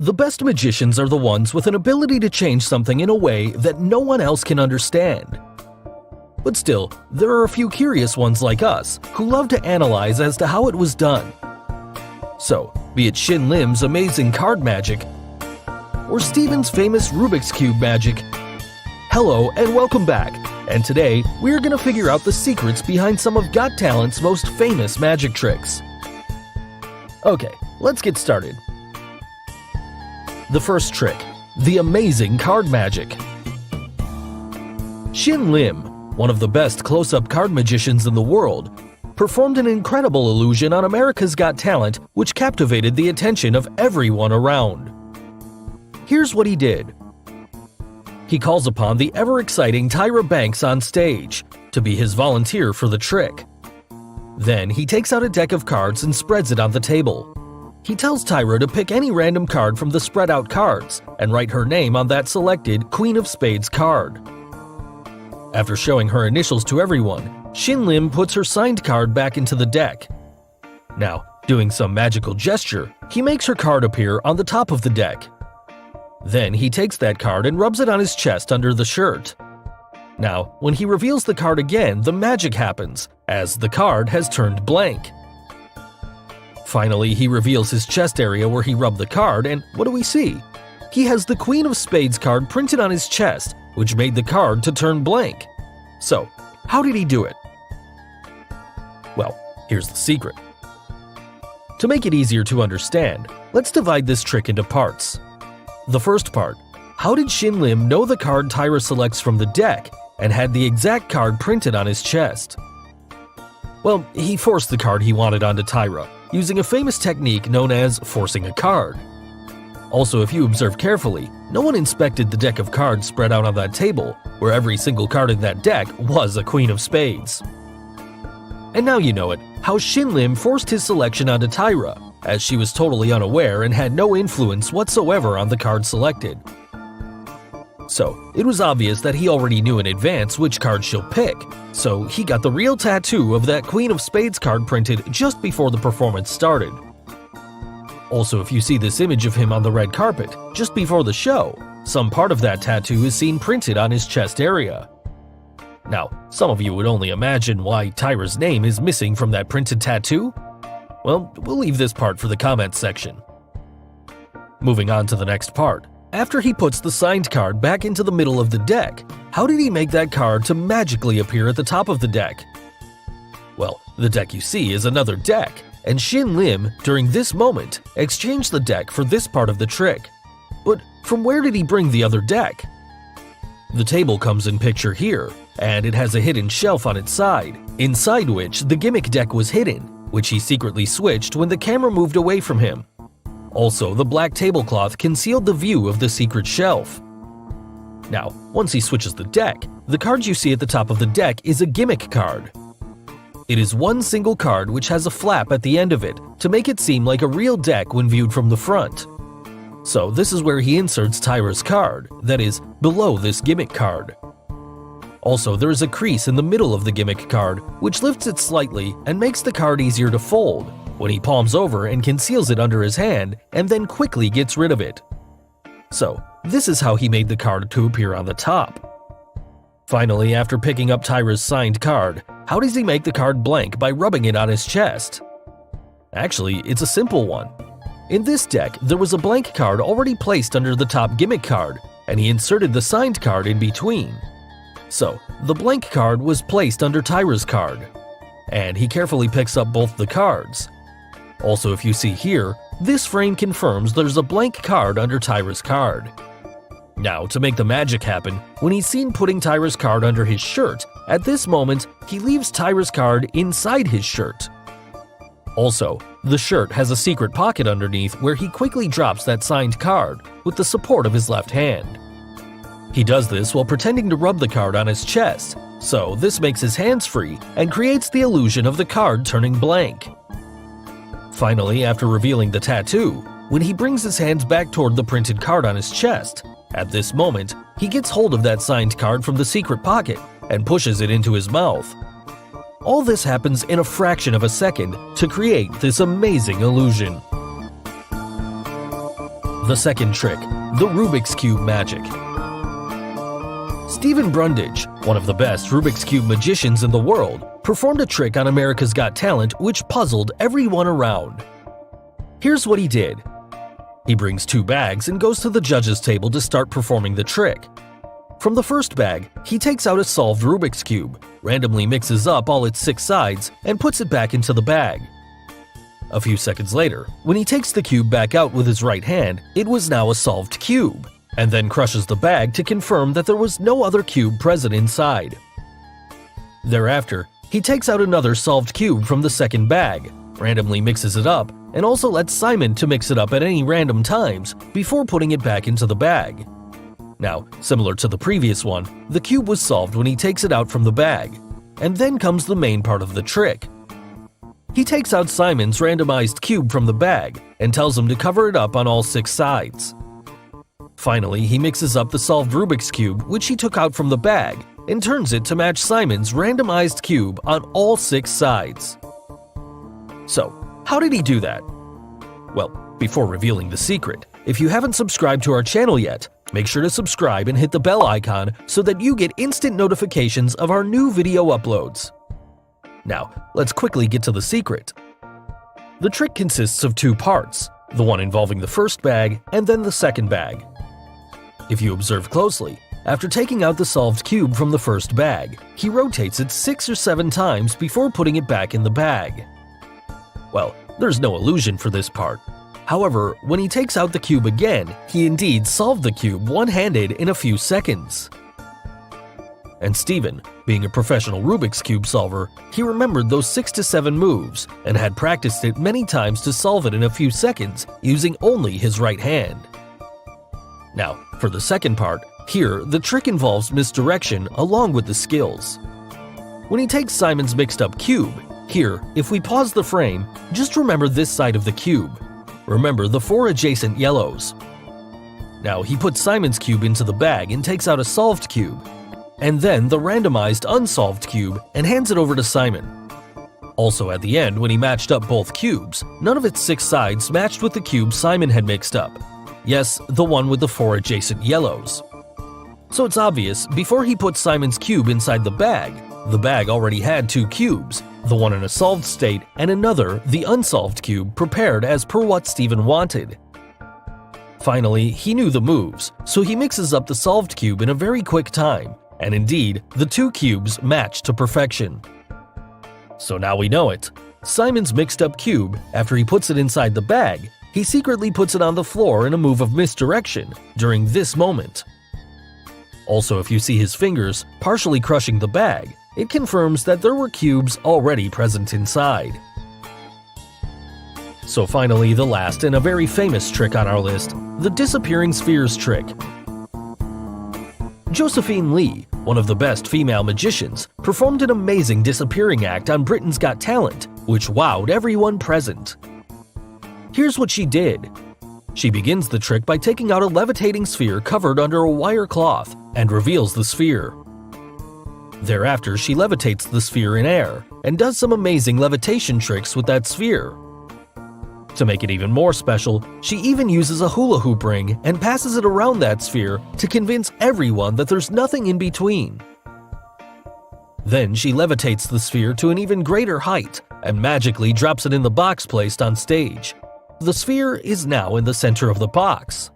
The best magicians are the ones with an ability to change something in a way that no one else can understand. But still, there are a few curious ones like us who love to analyze as to how it was done. So, be it Shin Lim's amazing card magic, or Stephen's famous Rubik's Cube magic. Hello and welcome back, and today we're gonna figure out the secrets behind some of Got Talent's most famous magic tricks. Okay, let's get started. The first trick, the amazing card magic. Shin Lim, one of the best close-up card magicians in the world, performed an incredible illusion on America's Got Talent which captivated the attention of everyone around. Here's what he did. He calls upon the ever-exciting Tyra Banks on stage to be his volunteer for the trick. Then he takes out a deck of cards and spreads it on the table. He tells Tyra to pick any random card from the spread-out cards and write her name on that selected Queen of Spades card. After showing her initials to everyone, Shin Lim puts her signed card back into the deck. Now, doing some magical gesture, he makes her card appear on the top of the deck. Then he takes that card and rubs it on his chest under the shirt. Now, when he reveals the card again, the magic happens, as the card has turned blank. Finally, he reveals his chest area where he rubbed the card, and what do we see? He has the Queen of Spades card printed on his chest, which made the card to turn blank. So, how did he do it? Well, here's the secret. To make it easier to understand, let's divide this trick into parts. The first part, how did Shin Lim know the card Tyra selects from the deck and had the exact card printed on his chest? Well, he forced the card he wanted onto Tyra, using a famous technique known as forcing a card. Also, if you observe carefully, no one inspected the deck of cards spread out on that table, where every single card in that deck was a Queen of Spades. And now you know it, how Shin Lim forced his selection onto Tyra, as she was totally unaware and had no influence whatsoever on the card selected. So, it was obvious that he already knew in advance which card she'll pick, so he got the real tattoo of that Queen of Spades card printed just before the performance started. Also, if you see this image of him on the red carpet, just before the show, some part of that tattoo is seen printed on his chest area. Now, some of you would only imagine why Tyra's name is missing from that printed tattoo? Well, we'll leave this part for the comments section. Moving on to the next part. After he puts the signed card back into the middle of the deck, how did he make that card to magically appear at the top of the deck? Well, the deck you see is another deck, and Shin Lim, during this moment, exchanged the deck for this part of the trick. But from where did he bring the other deck? The table comes in picture here, and it has a hidden shelf on its side, inside which the gimmick deck was hidden, which he secretly switched when the camera moved away from him. Also, the black tablecloth concealed the view of the secret shelf. Now, once he switches the deck, the card you see at the top of the deck is a gimmick card. It is one single card which has a flap at the end of it to make it seem like a real deck when viewed from the front. So this is where he inserts Tyra's card, that is, below this gimmick card. Also, there is a crease in the middle of the gimmick card which lifts it slightly and makes the card easier to fold when he palms over and conceals it under his hand and then quickly gets rid of it. So, this is how he made the card to appear on the top. Finally, after picking up Tyra's signed card, how does he make the card blank by rubbing it on his chest? Actually, it's a simple one. In this deck, there was a blank card already placed under the top gimmick card, and he inserted the signed card in between. So, the blank card was placed under Tyra's card, and he carefully picks up both the cards. Also, if you see here, this frame confirms there's a blank card under Tyra's card. Now, to make the magic happen, when he's seen putting Tyra's card under his shirt, at this moment, he leaves Tyra's card inside his shirt. Also, the shirt has a secret pocket underneath where he quickly drops that signed card with the support of his left hand. He does this while pretending to rub the card on his chest, so this makes his hands free and creates the illusion of the card turning blank. Finally, after revealing the tattoo, when he brings his hands back toward the printed card on his chest, at this moment, he gets hold of that signed card from the secret pocket and pushes it into his mouth. All this happens in a fraction of a second to create this amazing illusion. The second trick, the Rubik's Cube magic. Stephen Bروندج, one of the best Rubik's Cube magicians in the world, performed a trick on America's Got Talent which puzzled everyone around. Here's what he did. He brings 2 bags and goes to the judges' table to start performing the trick. From the first bag, he takes out a solved Rubik's Cube, randomly mixes up all its 6 sides, and puts it back into the bag. A few seconds later, when he takes the cube back out with his right hand, it was now a solved cube, and then crushes the bag to confirm that there was no other cube present inside. Thereafter, he takes out another solved cube from the second bag, randomly mixes it up, and also lets Simon to mix it up at any random times before putting it back into the bag. Now, similar to the previous one, the cube was solved when he takes it out from the bag. And then comes the main part of the trick. He takes out Simon's randomized cube from the bag and tells him to cover it up on all 6 sides. Finally, he mixes up the solved Rubik's Cube, which he took out from the bag, and turns it to match Simon's randomized cube on all 6 sides. So, how did he do that? Well, before revealing the secret, if you haven't subscribed to our channel yet, make sure to subscribe and hit the bell icon so that you get instant notifications of our new video uploads. Now, let's quickly get to the secret. The trick consists of 2 parts, the one involving the first bag and then the second bag. If you observe closely, after taking out the solved cube from the first bag, he rotates it 6 or 7 times before putting it back in the bag. Well, there's no illusion for this part. However, when he takes out the cube again, he indeed solved the cube one-handed in a few seconds. And Stephen, being a professional Rubik's Cube solver, he remembered those 6 to 7 moves and had practiced it many times to solve it in a few seconds using only his right hand. Now, for the second part, here the trick involves misdirection along with the skills. When he takes Simon's mixed up cube, here, if we pause the frame, just remember this side of the cube. Remember the 4 adjacent yellows. Now he puts Simon's cube into the bag and takes out a solved cube, and then the randomized unsolved cube and hands it over to Simon. Also at the end, when he matched up both cubes, none of its 6 sides matched with the cube Simon had mixed up. Yes, the one with the 4 adjacent yellows. So it's obvious, before he put Simon's cube inside the bag already had 2 cubes, the one in a solved state and another, the unsolved cube, prepared as per what Stephen wanted. Finally, he knew the moves, so he mixes up the solved cube in a very quick time, and indeed, the 2 cubes match to perfection. So now we know it. Simon's mixed up cube, after he puts it inside the bag, he secretly puts it on the floor in a move of misdirection during this moment. Also, if you see his fingers partially crushing the bag, it confirms that there were cubes already present inside. So finally, the last and a very famous trick on our list, the disappearing spheres trick. Josephine Lee, one of the best female magicians, performed an amazing disappearing act on Britain's Got Talent, which wowed everyone present. Here's what she did. She begins the trick by taking out a levitating sphere covered under a wire cloth and reveals the sphere. Thereafter, she levitates the sphere in air and does some amazing levitation tricks with that sphere. To make it even more special, she even uses a hula hoop ring and passes it around that sphere to convince everyone that there's nothing in between. Then she levitates the sphere to an even greater height and magically drops it in the box placed on stage. The sphere is now in the center of the box.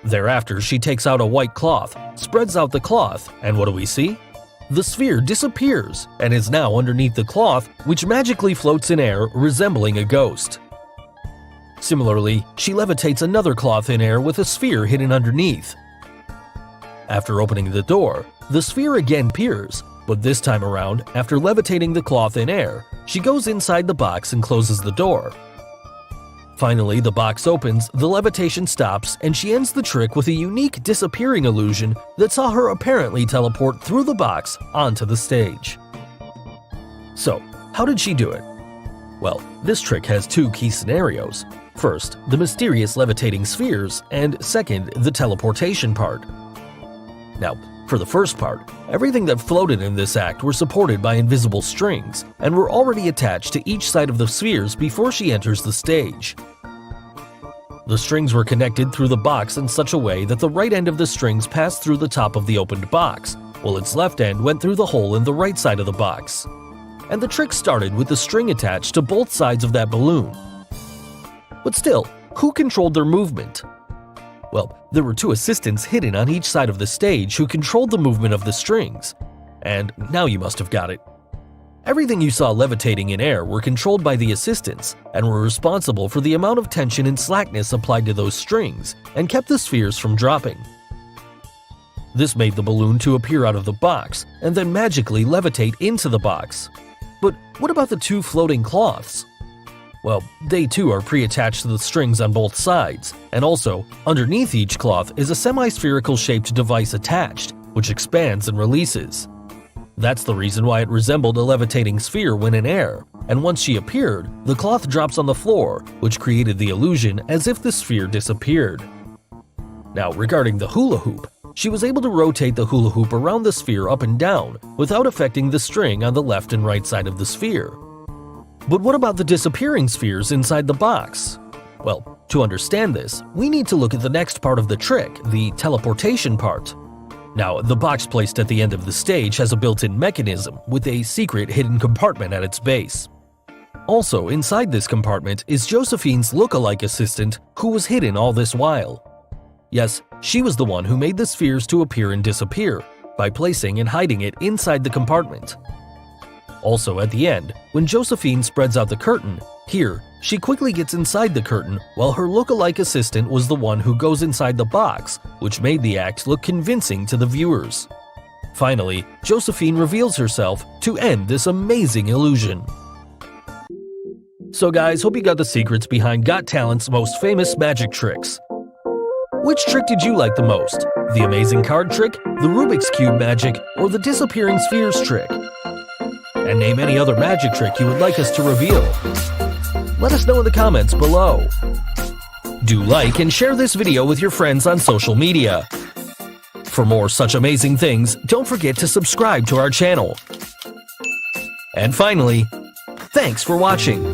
Thereafter, she takes out a white cloth, spreads out the cloth, and what do we see? The sphere disappears and is now underneath the cloth, which magically floats in air, resembling a ghost. Similarly, she levitates another cloth in air with a sphere hidden underneath. After opening the door, the sphere again appears, but this time around, after levitating the cloth in air, she goes inside the box and closes the door. Finally, the box opens, the levitation stops, and she ends the trick with a unique disappearing illusion that saw her apparently teleport through the box onto the stage. So, how did she do it? Well, this trick has 2 key scenarios. First, the mysterious levitating spheres, and second, the teleportation part. Now, for the first part, everything that floated in this act were supported by invisible strings and were already attached to each side of the spheres before she enters the stage. The strings were connected through the box in such a way that the right end of the strings passed through the top of the opened box, while its left end went through the hole in the right side of the box. And the trick started with the string attached to both sides of that balloon. But still, who controlled their movement? Well, there were two assistants hidden on each side of the stage who controlled the movement of the strings. And now you must have got it. Everything you saw levitating in air were controlled by the assistants and were responsible for the amount of tension and slackness applied to those strings and kept the spheres from dropping. This made the balloon to appear out of the box and then magically levitate into the box. But what about the two floating cloths? Well, they too are pre-attached to the strings on both sides, and also, underneath each cloth is a semi-spherical shaped device attached, which expands and releases. That's the reason why it resembled a levitating sphere when in air, and once she appeared, the cloth drops on the floor, which created the illusion as if the sphere disappeared. Now, regarding the hula hoop, she was able to rotate the hula hoop around the sphere up and down without affecting the string on the left and right side of the sphere. But what about the disappearing spheres inside the box? Well, to understand this, we need to look at the next part of the trick, the teleportation part. Now, the box placed at the end of the stage has a built-in mechanism with a secret hidden compartment at its base. Also, inside this compartment is Josephine's look-alike assistant who was hidden all this while. Yes, she was the one who made the spheres to appear and disappear by placing and hiding it inside the compartment. Also, at the end, when Josephine spreads out the curtain, here, she quickly gets inside the curtain while her look-alike assistant was the one who goes inside the box, which made the act look convincing to the viewers. Finally, Josephine reveals herself to end this amazing illusion. So guys, hope you got the secrets behind Got Talent's most famous magic tricks. Which trick did you like the most? The amazing card trick, the Rubik's Cube magic, or the disappearing spheres trick? And name any other magic trick you would like us to reveal. Let us know in the comments below. Do like and share this video with your friends on social media. For more such amazing things, don't forget to subscribe to our channel. And finally, thanks for watching.